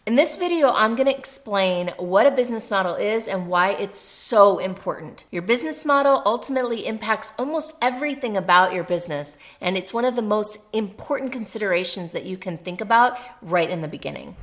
In this video, I'm going to explain what a business model is and why it's so important. Your business model ultimately impacts almost everything about your business, and it's one of the most important considerations that you can think about right in the beginning.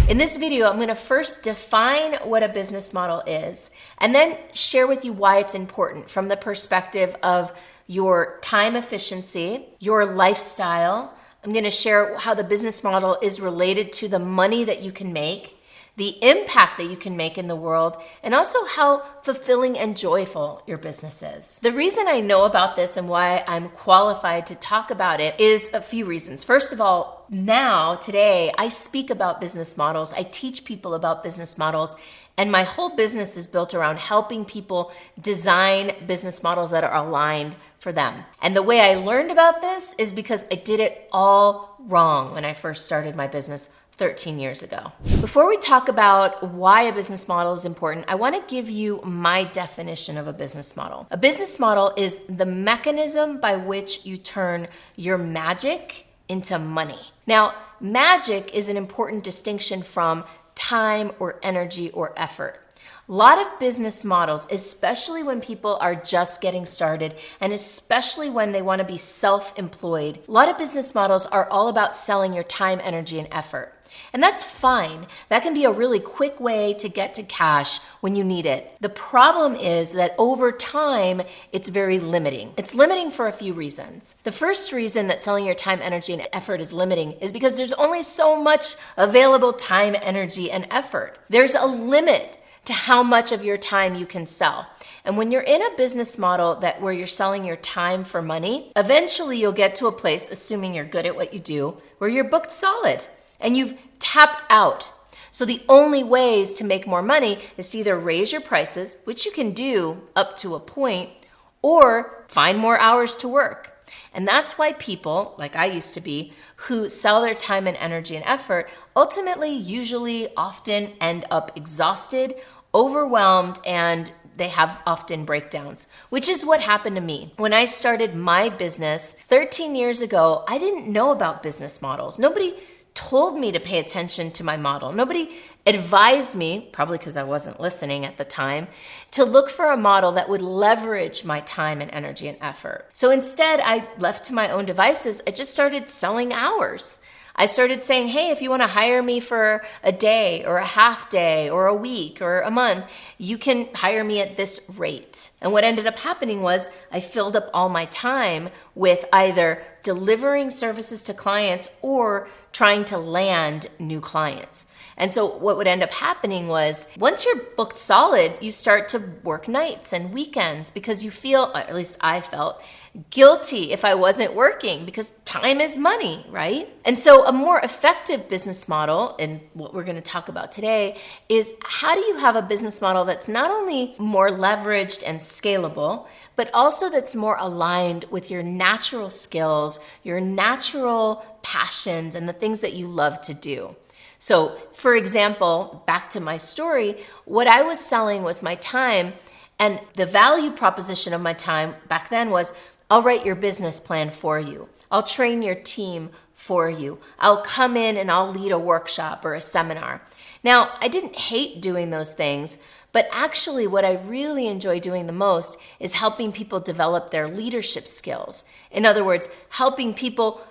In this video, I'm going to first define what a business model is, and then share with you why it's important from the perspective of your time efficiency, your lifestyle. I'm going to share how the business model is related to the money that you can make, the impact that you can make in the world, and also how fulfilling and joyful your business is. The reason I know about this and why I'm qualified to talk about it is a few reasons. First of all, today, I speak about business models. I teach people about business models, and my whole business is built around helping people design business models that are aligned for them. And the way I learned about this is because I did it all wrong when I first started my business 13 years ago. Before we talk about why a business model is important, I want to give you my definition of a business model. A business model is the mechanism by which you turn your magic into money. Now, magic is an important distinction from time or energy or effort. A lot of business models, especially when people are just getting started and especially when they want to be self-employed, a lot of business models are all about selling your time, energy, and effort. And that's fine. That can be a really quick way to get to cash when you need it. The problem is that over time, it's very limiting. It's limiting for a few reasons. The first reason that selling your time, energy, and effort is limiting is because there's only so much available time, energy, and effort. There's a limit to how much of your time you can sell. And when you're in a business model where you're selling your time for money, eventually you'll get to a place, assuming you're good at what you do, where you're booked solid and you've tapped out. So the only ways to make more money is to either raise your prices, which you can do up to a point, or find more hours to work. And that's why people, like I used to be, who sell their time and energy and effort, ultimately, usually, often end up exhausted, overwhelmed, and they have often breakdowns, which is what happened to me. When I started my business 13 years ago, I didn't know about business models. Nobody told me to pay attention to my model. Nobody advised me, probably because I wasn't listening at the time, to look for a model that would leverage my time and energy and effort. So instead, I left to my own devices. I just started selling hours. I started saying, hey, if you want to hire me for a day or a half day or a week or a month, you can hire me at this rate. And what ended up happening was I filled up all my time with either delivering services to clients or trying to land new clients. And so what would end up happening was once you're booked solid, you start to work nights and weekends because you feel, or at least I felt, guilty if I wasn't working because time is money, right? And so a more effective business model, and what we're going to talk about today, is how do you have a business model that's not only more leveraged and scalable, but also that's more aligned with your natural skills, your natural passions, and the things that you love to do. So, for example, back to my story, what I was selling was my time, and the value proposition of my time back then was, I'll write your business plan for you. I'll train your team for you. I'll come in and I'll lead a workshop or a seminar. Now, I didn't hate doing those things, but actually what I really enjoy doing the most is helping people develop their leadership skills. In other words, helping people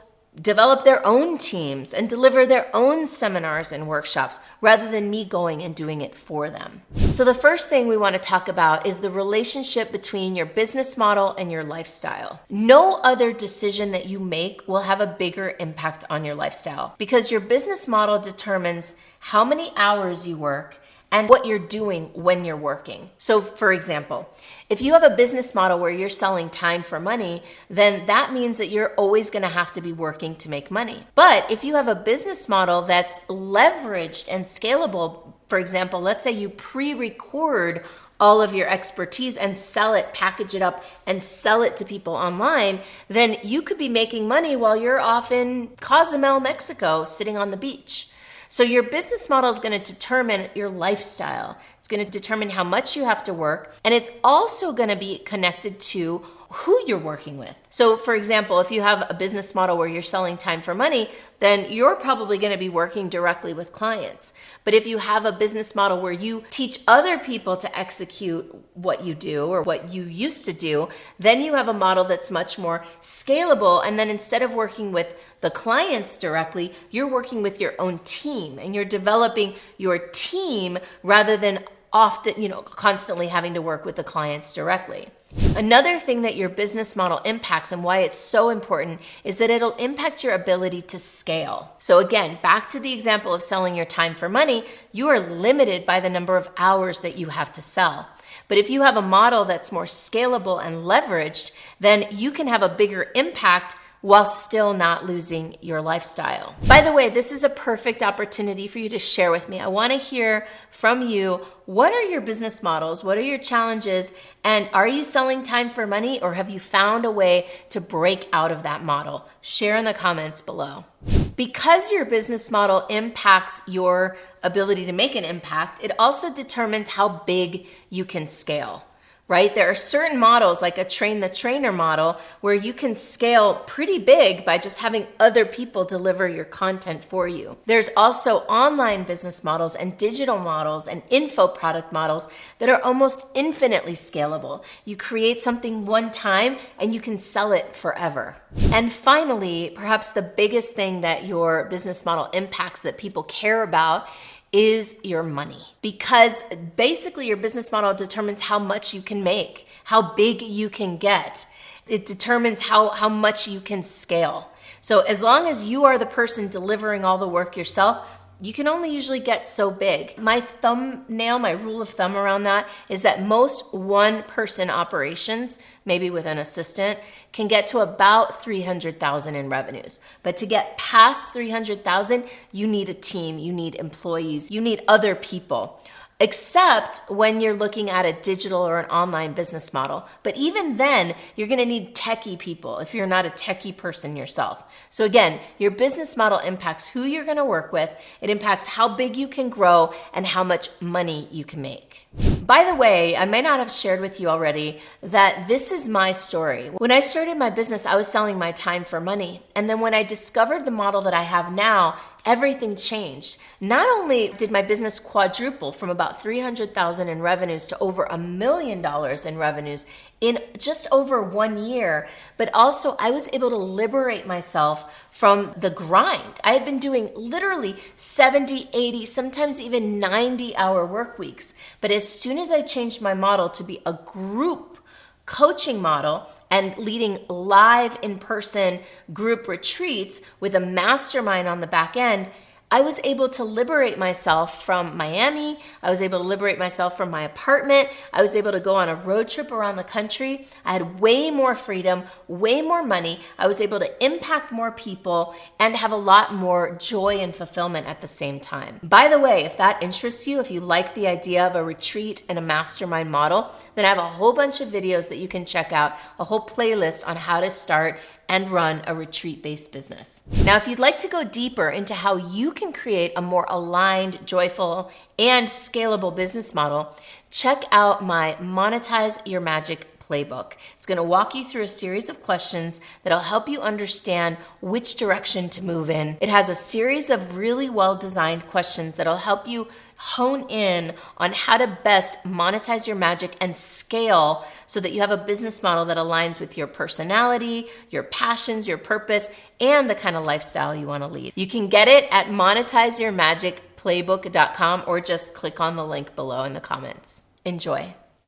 develop their own teams and deliver their own seminars and workshops rather than me going and doing it for them. So the first thing we want to talk about is the relationship between your business model and your lifestyle. No other decision that you make will have a bigger impact on your lifestyle because your business model determines how many hours you work and what you're doing when you're working. So for example, if you have a business model where you're selling time for money, then that means that you're always going to have to be working to make money. But if you have a business model that's leveraged and scalable, for example, let's say you pre-record all of your expertise and sell it, package it up, and sell it to people online, then you could be making money while you're off in Cozumel, Mexico, sitting on the beach. So your business model is going to determine your lifestyle. It's going to determine how much you have to work. And it's also going to be connected to who you're working with. So for example, if you have a business model where you're selling time for money, then you're probably going to be working directly with clients. But if you have a business model where you teach other people to execute what you do or what you used to do, then you have a model that's much more scalable. And then instead of working with the clients directly, you're working with your own team and you're developing your team rather than often, constantly having to work with the clients directly. Another thing that your business model impacts and why it's so important is that it'll impact your ability to scale. So again, back to the example of selling your time for money, you are limited by the number of hours that you have to sell. But if you have a model that's more scalable and leveraged, then you can have a bigger impact while still not losing your lifestyle. By the way, this is a perfect opportunity for you to share with me. I want to hear from you. What are your business models? What are your challenges? And are you selling time for money, or have you found a way to break out of that model? Share in the comments below. Because your business model impacts your ability to make an impact, it also determines how big you can scale. Right? There are certain models like a train the trainer model where you can scale pretty big by just having other people deliver your content for you. There's also online business models and digital models and info product models that are almost infinitely scalable. You create something one time and you can sell it forever. And finally, perhaps the biggest thing that your business model impacts that people care about is your money, because basically your business model determines how much you can make, how big you can get. It determines how much you can scale. So as long as you are the person delivering all the work yourself, you can only usually get so big. My rule of thumb around that is that most one-person operations, maybe with an assistant, can get to about 300,000 in revenues. But to get past 300,000, you need a team, you need employees, you need other people. Except when you're looking at a digital or an online business model. But even then, you're gonna need techie people if you're not a techie person yourself. So again, your business model impacts who you're gonna work with, it impacts how big you can grow and how much money you can make. By the way, I may not have shared with you already that this is my story. When I started my business, I was selling my time for money. And then when I discovered the model that I have now, everything changed. Not only did my business quadruple from about 300,000 in revenues to over $1 million in revenues in just over 1 year, but also I was able to liberate myself from the grind. I had been doing literally 70, 80, sometimes even 90-hour work weeks. But as soon as I changed my model to be a group coaching model and leading live in-person group retreats with a mastermind on the back end, I was able to liberate myself from Miami. I was able to liberate myself from my apartment. I was able to go on a road trip around the country. I had way more freedom, way more money. I was able to impact more people and have a lot more joy and fulfillment at the same time. By the way, if that interests you, if you like the idea of a retreat and a mastermind model, then I have a whole bunch of videos that you can check out, a whole playlist on how to start and run a retreat-based business. Now, if you'd like to go deeper into how you can create a more aligned, joyful, and scalable business model, check out my Monetize Your Magic playbook. It's going to walk you through a series of questions that'll help you understand which direction to move in. It has a series of really well-designed questions that'll help you hone in on how to best monetize your magic and scale so that you have a business model that aligns with your personality, your passions, your purpose, and the kind of lifestyle you want to lead. You can get it at monetizeyourmagicplaybook.com or just click on the link below in the comments. Enjoy.